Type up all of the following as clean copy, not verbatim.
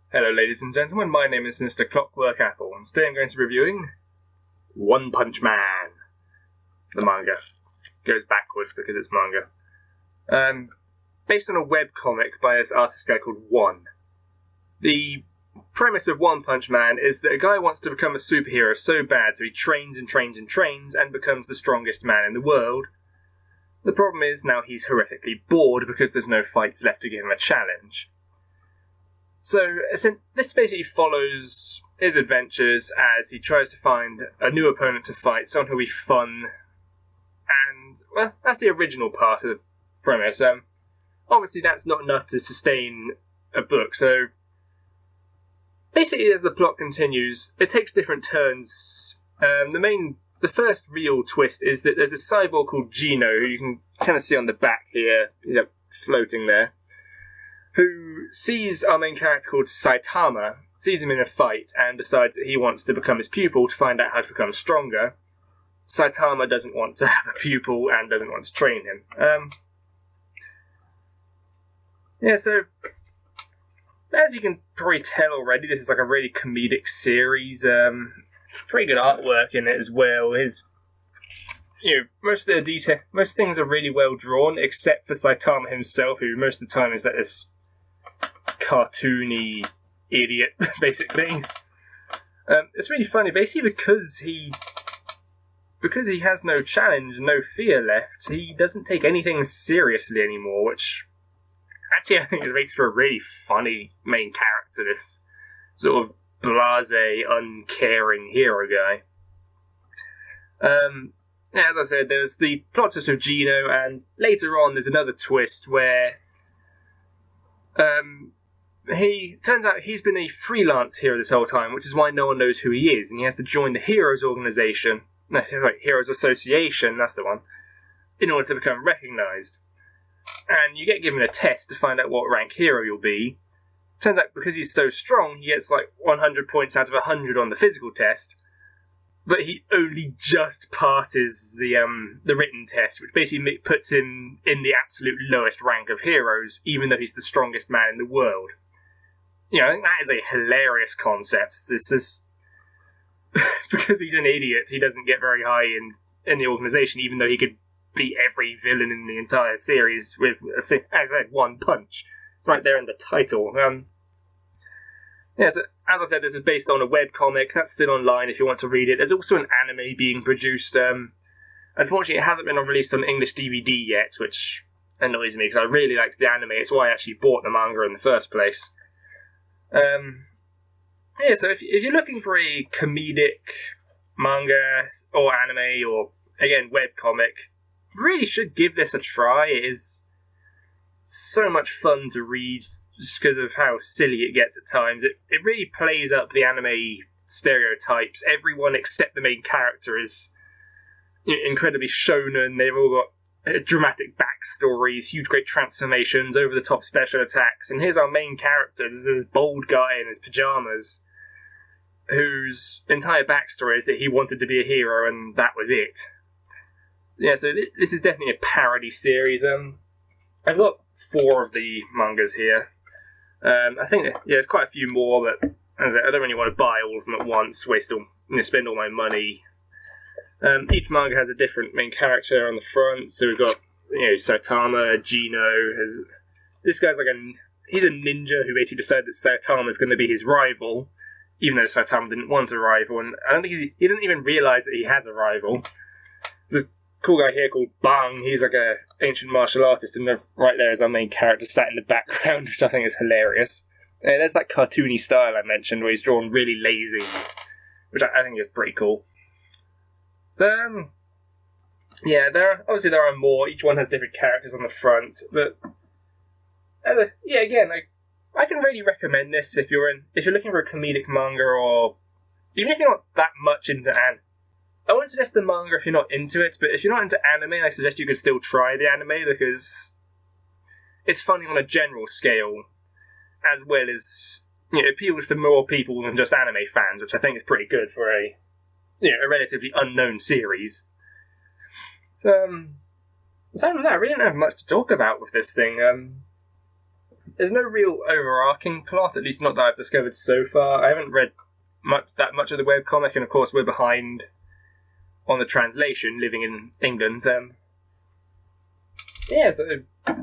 Hello ladies and gentlemen, my name is Mr. Clockwork Apple, and today I'm going to be reviewing One Punch Man. The manga. Goes backwards because it's manga. Based on a webcomic by this artist guy called One. The premise of One Punch Man is that a guy wants to become a superhero so bad so he trains and trains and trains and becomes the strongest man in the world. The problem is now he's horrifically bored because there's no fights left to give him a challenge. So this basically follows his adventures as he tries to find a new opponent to fight, someone who'll be fun, and, well, that's the original part of the premise. Obviously that's not enough to sustain a book, so basically as the plot continues, it takes different turns. The first real twist is that there's a cyborg called Gino, who you can kind of see on the back here, floating there, who sees our main character called Saitama, sees him in a fight, and decides that he wants to become his pupil to find out how to become stronger. Saitama doesn't want to have a pupil and doesn't want to train him. So as you can probably tell already, this is like a really comedic series. Pretty good artwork in it as well. Most of the detail, most things are really well drawn, except for Saitama himself, who most of the time is like this cartoony idiot, basically. It's really funny, basically because he has no challenge and no fear left, he doesn't take anything seriously anymore, which actually I think it makes for a really funny main character, this sort of blasé, uncaring hero guy. As I said, there's the plot twist of Gino, and later on there's another twist where he turns out he's been a freelance hero this whole time, which is why no one knows who he is, and he has to join the Heroes Organization, Heroes Association, that's the one, in order to become recognised. And you get given a test to find out what rank hero you'll be. Turns out because he's so strong, he gets like 100 points out of 100 on the physical test, but he only just passes the written test, which basically puts him in the absolute lowest rank of heroes, even though he's the strongest man in the world. I think that is a hilarious concept. It's just because he's an idiot, he doesn't get very high in the organisation, even though he could beat every villain in the entire series with, as I said, one punch. It's right there in the title. So as I said, this is based on a webcomic. That's still online if you want to read it. There's also an anime being produced. Unfortunately, it hasn't been released on English DVD yet, which annoys me because I really liked the anime. It's why I actually bought the manga in the first place. So if you're looking for a comedic manga or anime or, again, webcomic, really should give this a try. It is so much fun to read just because of how silly it gets at times. It really plays up the anime stereotypes. Everyone except the main character is incredibly shonen. They've all got dramatic backstories, huge great transformations, over-the-top special attacks. And here's our main character. There's this bold guy in his pajamas whose entire backstory is that he wanted to be a hero and that was it. So this is definitely a parody series. I've got 4 of the mangas here. I think there's quite a few more, but as I don't really want to buy all of them at once, spend all my money. Each manga has a different main character on the front, so we've got Saitama, Gino. This guy's he's a ninja who basically decided that Saitama is going to be his rival, even though Saitama didn't want a rival, and I don't think he didn't even realise that he has a rival. There's a cool guy here called Bang. He's like a ancient martial artist, and right there is our main character sat in the background, which I think is hilarious. There's that cartoony style I mentioned, where he's drawn really lazy, which I think is pretty cool. So, there are more. Each one has different characters on the front, but again, I can really recommend this if you're looking for a comedic manga, or even if you're not that much into anime. I wouldn't suggest the manga if you're not into it, but if you're not into anime, I suggest you could still try the anime because it's funny on a general scale, as well as it appeals to more people than just anime fans, which I think is pretty good for a relatively unknown series. So, aside from that, I really don't have much to talk about with this thing. there's no real overarching plot, at least not that I've discovered so far. I haven't read that much of the webcomic, and of course we're behind on the translation, living in England. Yeah, so I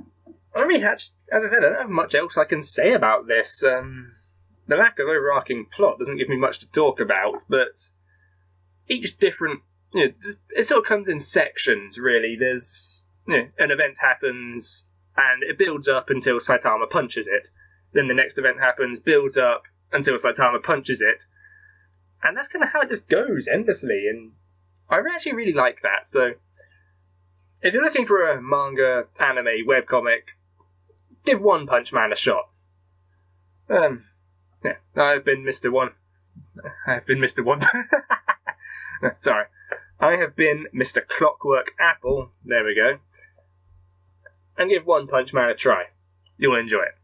don't really have, as I said, I don't have much else I can say about this. The lack of overarching plot doesn't give me much to talk about, but each different, it sort of comes in sections, really. There's, an event happens, and it builds up until Saitama punches it. Then the next event happens, builds up until Saitama punches it. And that's kind of how it just goes endlessly, and I actually really like that. So, if you're looking for a manga, anime, webcomic, give One Punch Man a shot. Yeah, I've been Mr. One. I've been Mr. One. Sorry. I have been Mr. Clockwork Apple. There we go. And give One Punch Man a try. You'll enjoy it.